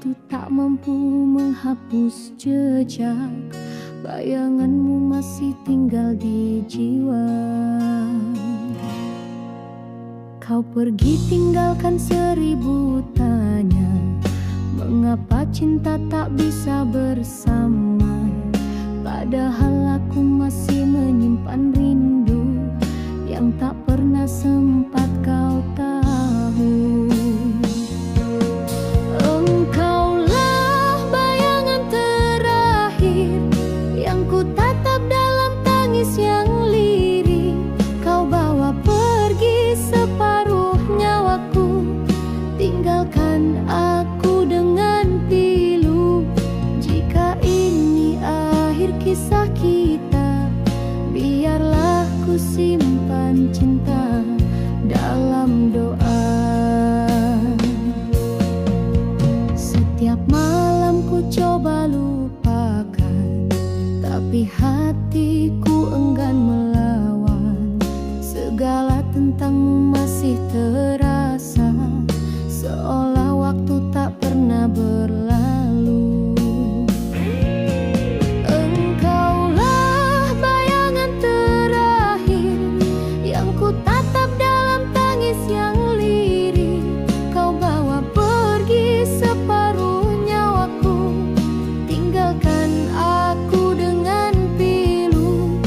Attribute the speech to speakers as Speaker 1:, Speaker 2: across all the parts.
Speaker 1: waktu tak mampu menghapus jejak. Bayanganmu masih tinggal di jiwa. Kau pergi tinggalkan 1000 tanya, mengapa cinta tak bisa bersama. Padahal aku masih menyimpan rindu yang tak pernah sempat kau tahu. Engkaulah bayangan terakhir yang ku tatap dalam tangis yang lirih. Kau bawa pergi separuh nyawaku, tinggalkan aku dengan pilu. Jika ini akhir kisah kita, biarlah ku simpan cinta dalam doa. Setiap malam ku coba lupakan, tapi hatiku enggan melawan. Segala tentangmu masih terasa, seolah waktu tak pernah berlalu. Engkaulah bayangan terakhir yang ku tatap dalam tangis yang lirih. Kau bawa pergi separuh nyawaku, tinggalkan aku dengan pilu.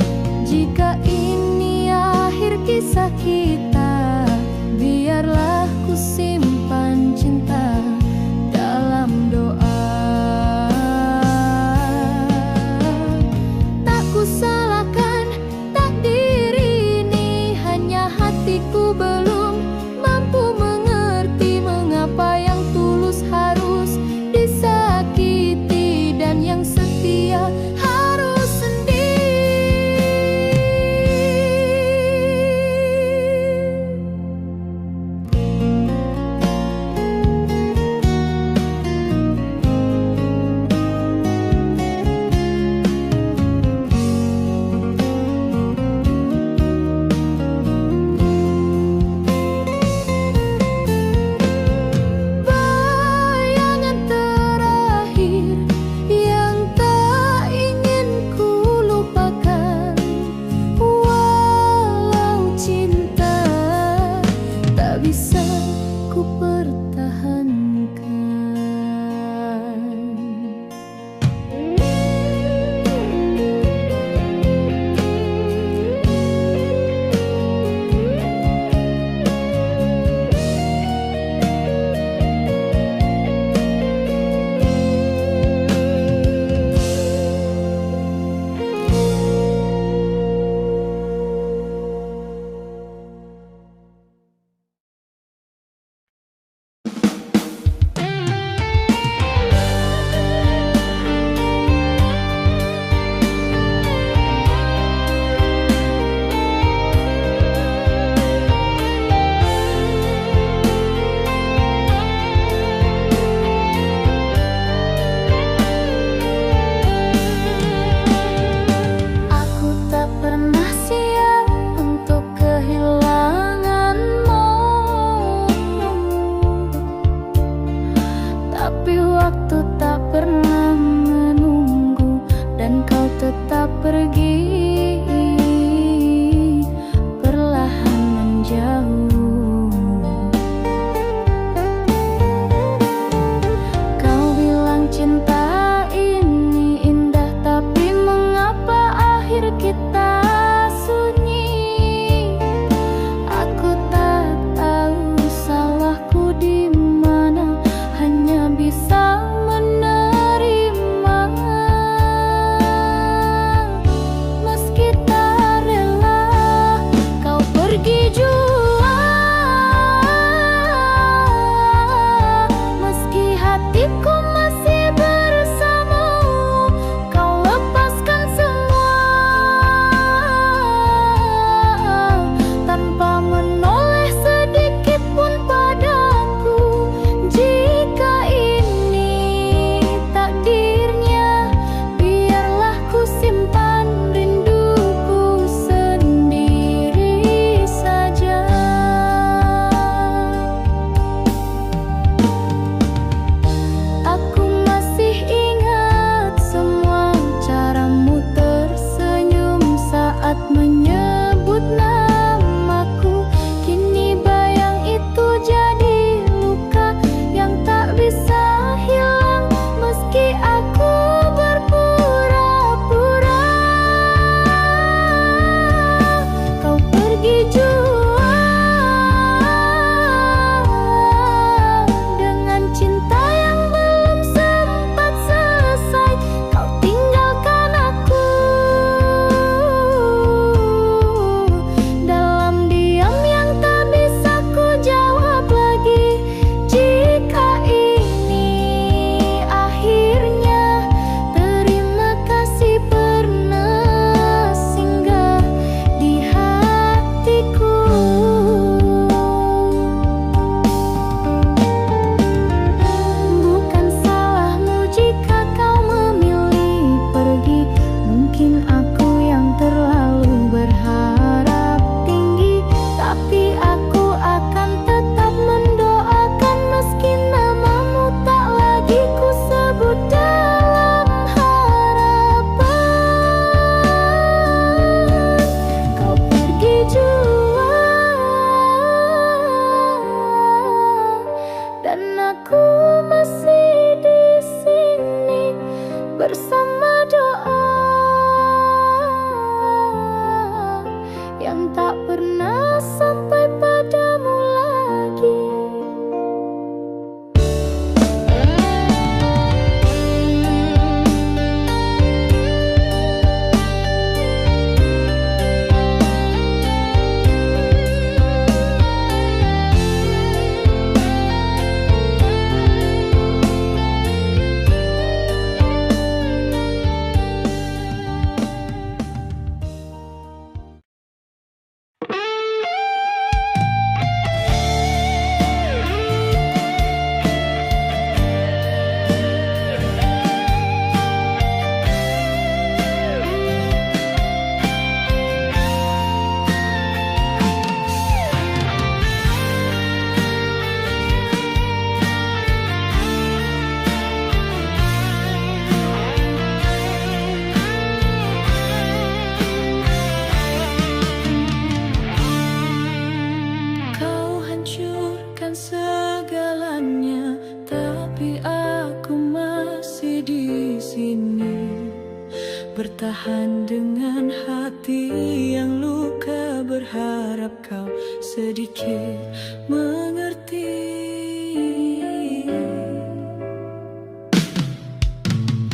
Speaker 2: bertahan dengan hati yang luka, berharap kau sedikit mengerti.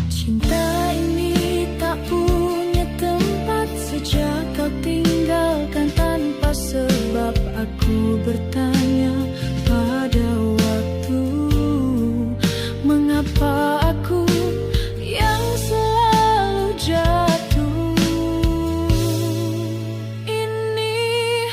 Speaker 2: Cinta ini tak punya tempat sejak kau tinggalkan tanpa sebab. Aku bertanya pada waktu, mengapa aku yang selalu jatuh? Ini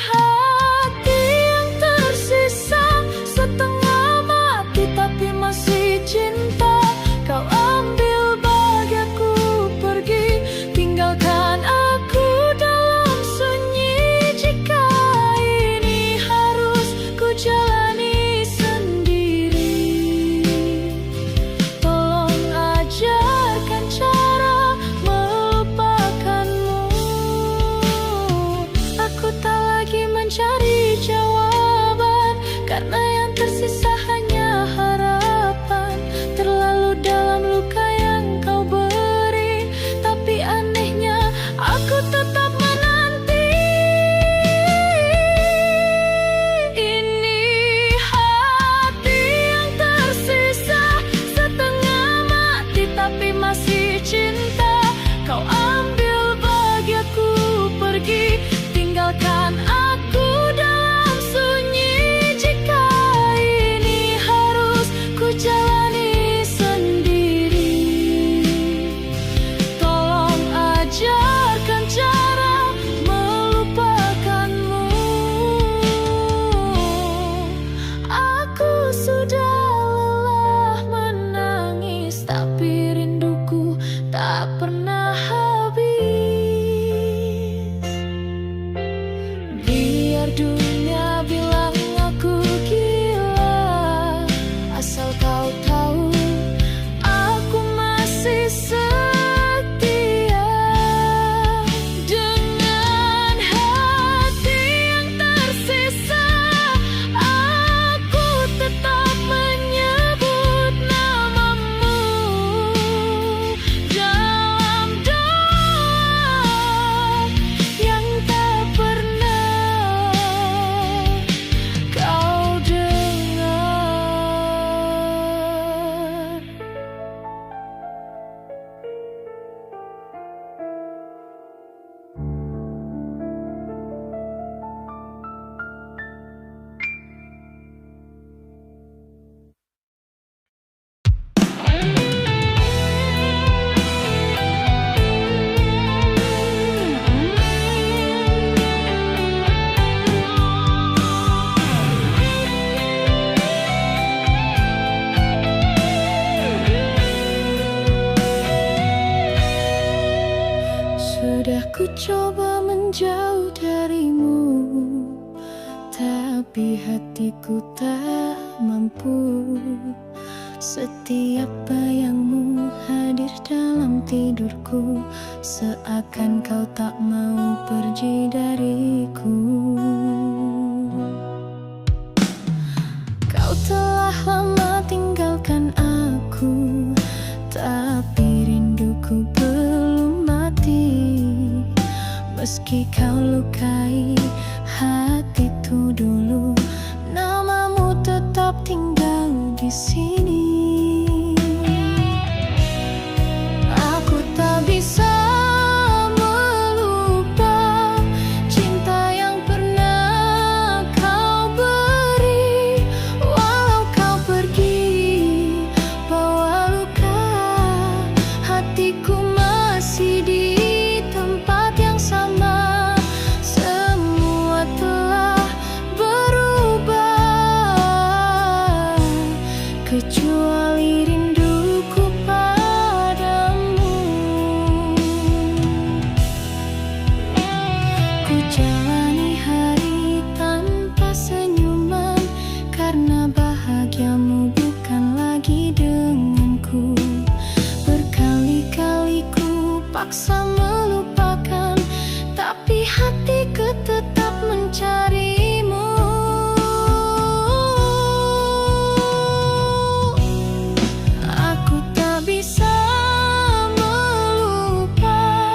Speaker 2: hati yang tersisa, setengah mati tapi masih cinta. Kau ambil bahagiaku pergi, tinggalkan aku dalam sunyi. Jika ini harus ku jalani sendiri, tolong ajarkan cara melupakanmu. Aku tak lagi mencari jawaban, karena yang tersisa hanya harapan. Terlalu dalam luka yang kau beri, tapi anehnya aku tetap menanti. Ini hati yang tersisa, setengah mati tapi masih cinta. Kau ambil bahagiaku pergi, tinggalkan aku dalam sunyi. Jika ini harus ku jalani sendiri, tolong ajarkan cara melupakanmu. Aku sudah lelah menangis, tapi rinduku tak pernah habis. Biar dunia bilang aku gila, asal kau tahu aku masih setia. Dengan hati yang tersisa, aku tetap menyebut namamu dalam doa yang tak pernah kau dengar. Sudah ku coba menjauh darimu, tapi hatiku tak mampu. Setiap bayangmu hadir dalam tidurku, seakan kau tak mau pergi dariku. Kau telah lama tinggalkan aku, tapi rinduku belum mati. Meski kau lukai hatiku dulu, namamu tetap tinggal di sini. Aku tak bisa melupa cinta yang pernah kau beri. Walau kau pergi bawa luka, hatiku masih di tempat yang sama. Semua telah berubah, kecuali rinduku padamu. Ku jalani hari tanpa senyuman, karena bahagiamu bukan lagi denganku. Berkali-kali ku paksa melupakan, tapi hatiku tetap mencarimu. Aku tak bisa melupa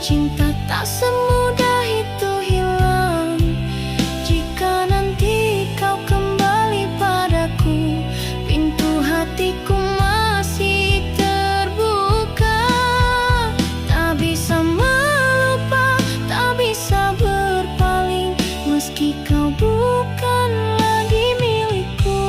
Speaker 2: Cinta tak semudah itu hilang. Jika nanti kau kembali padaku, pintu hatiku masih terbuka. Tak bisa melupa, tak bisa berpaling, meski kau bukan lagi milikku.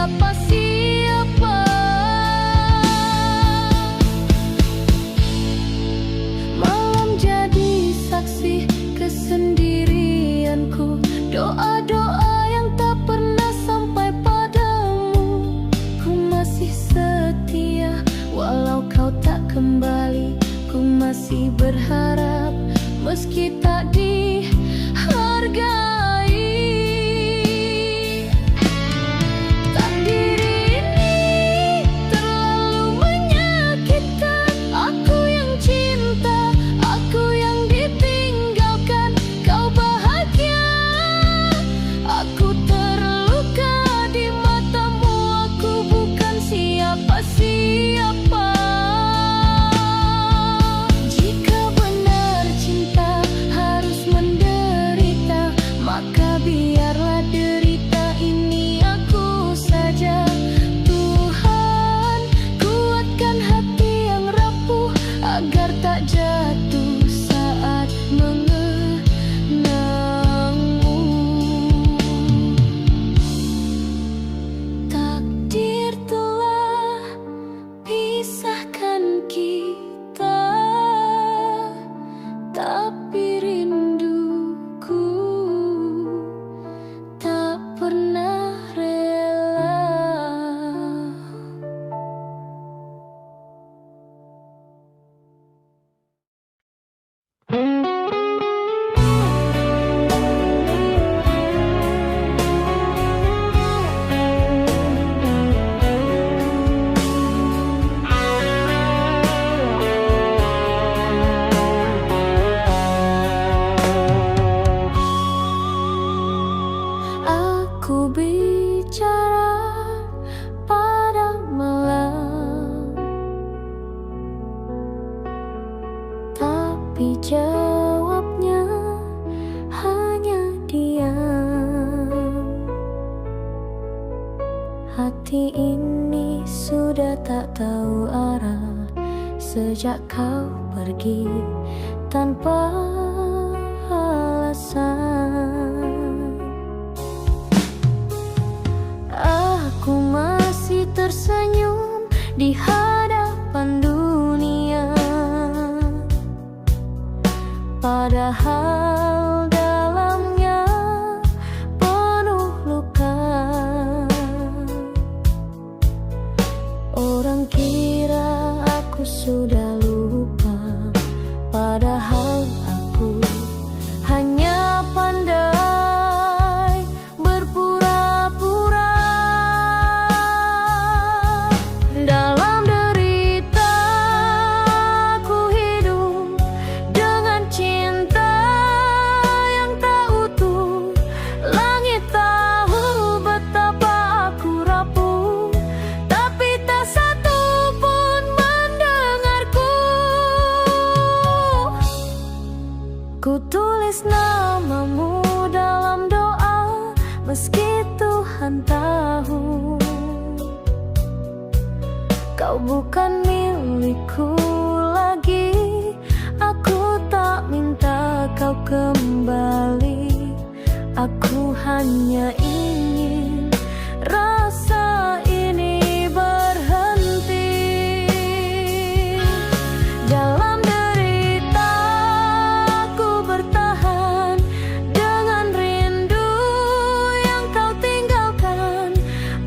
Speaker 1: siapa-siapa. Malam jadi saksi kesendirianku, doa-doa yang tak pernah sampai padamu. Ku masih setia walau kau tak kembali. Ku masih berharap meski tak dihargai. Takdir ini terlalu menyakitkan. Aku yang cinta, aku yang ditinggalkan. Kau bahagia, aku terluka di matamu. Aku bukan siapa-siapa. Jika benar cinta harus menderita, maka biarlah derita ini aku saja. Tuhan, kuatkan hati yang rapuh agar tak jatuh saat mengenangmu. Takdir telah pisahkan kita, tapi rinduku tak pernah rela. Aku bicara pada malam, tapi jawabnya hanya diam. Hati ini sudah tak tahu arah sejak kau pergi tanpa alasan. Aku masih tersenyum di hadapan dunia, padahal dalamnya penuh luka. Orang kira aku sudah lupa, padahal aku hanya pandai berpura-pura. Dalam derita aku hidup dengan cinta yang tak utuh. Langit tahu betapa aku rapuh, tapi tak satu pun mendengarku. Ku tulis namamu dalam doa, meski Tuhan tahu kau bukan milikku lagi. Aku tak minta kau kembali, aku hanya ingin rasa ini berhenti. Dalam derita aku bertahan dengan rindu yang kau tinggalkan.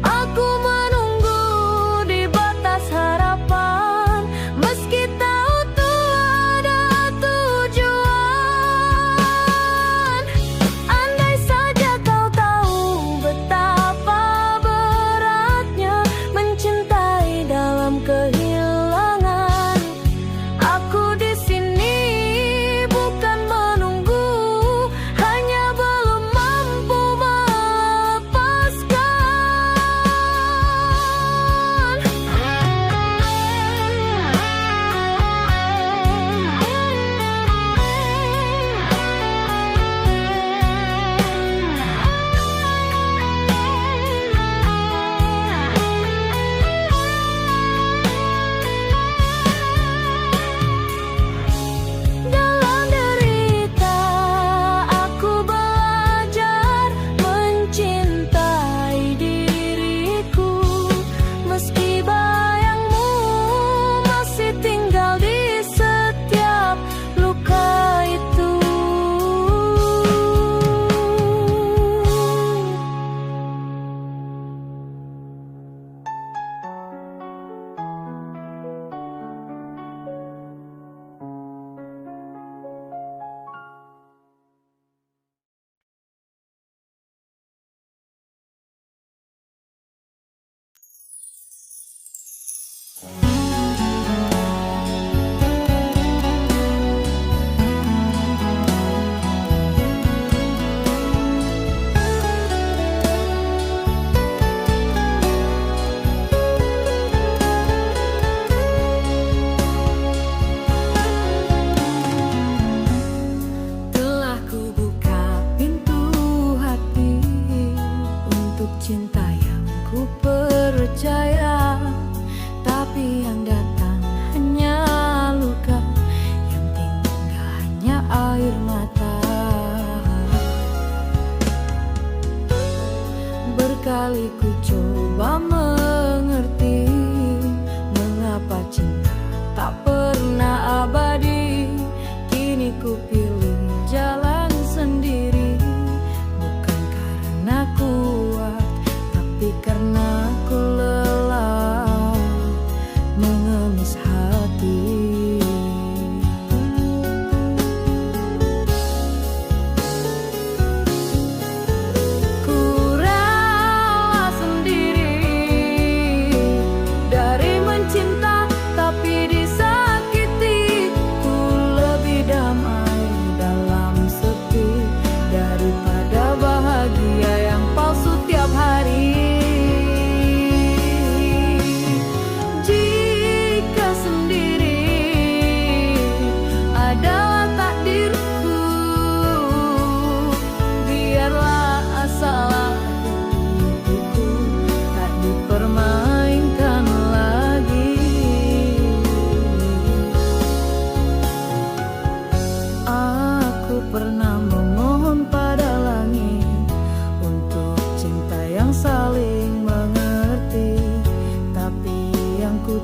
Speaker 1: Aku menunggu di batas harapan, meski tahu ada tujuan. Andai saja kau tahu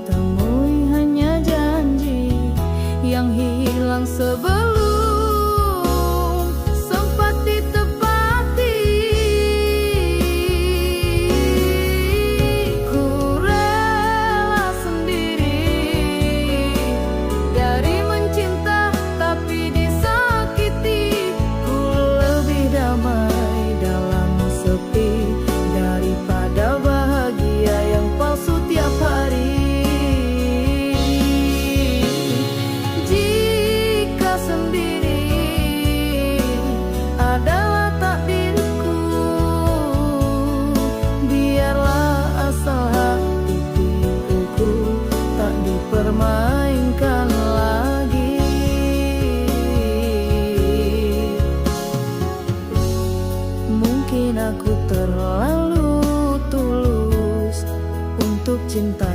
Speaker 1: temui hanya janji yang hilang sebelum sempat ditepati. Ku rela sendiri dari mencinta tapi disakiti. Ku lebih damai dalam sepi daripada bahagia yang palsu tiap hari. Jika sendiri adalah takdirku, biarlah asal hati pikiranku tak dipermainkan lagi. Mungkin aku terlalu tulus untuk cinta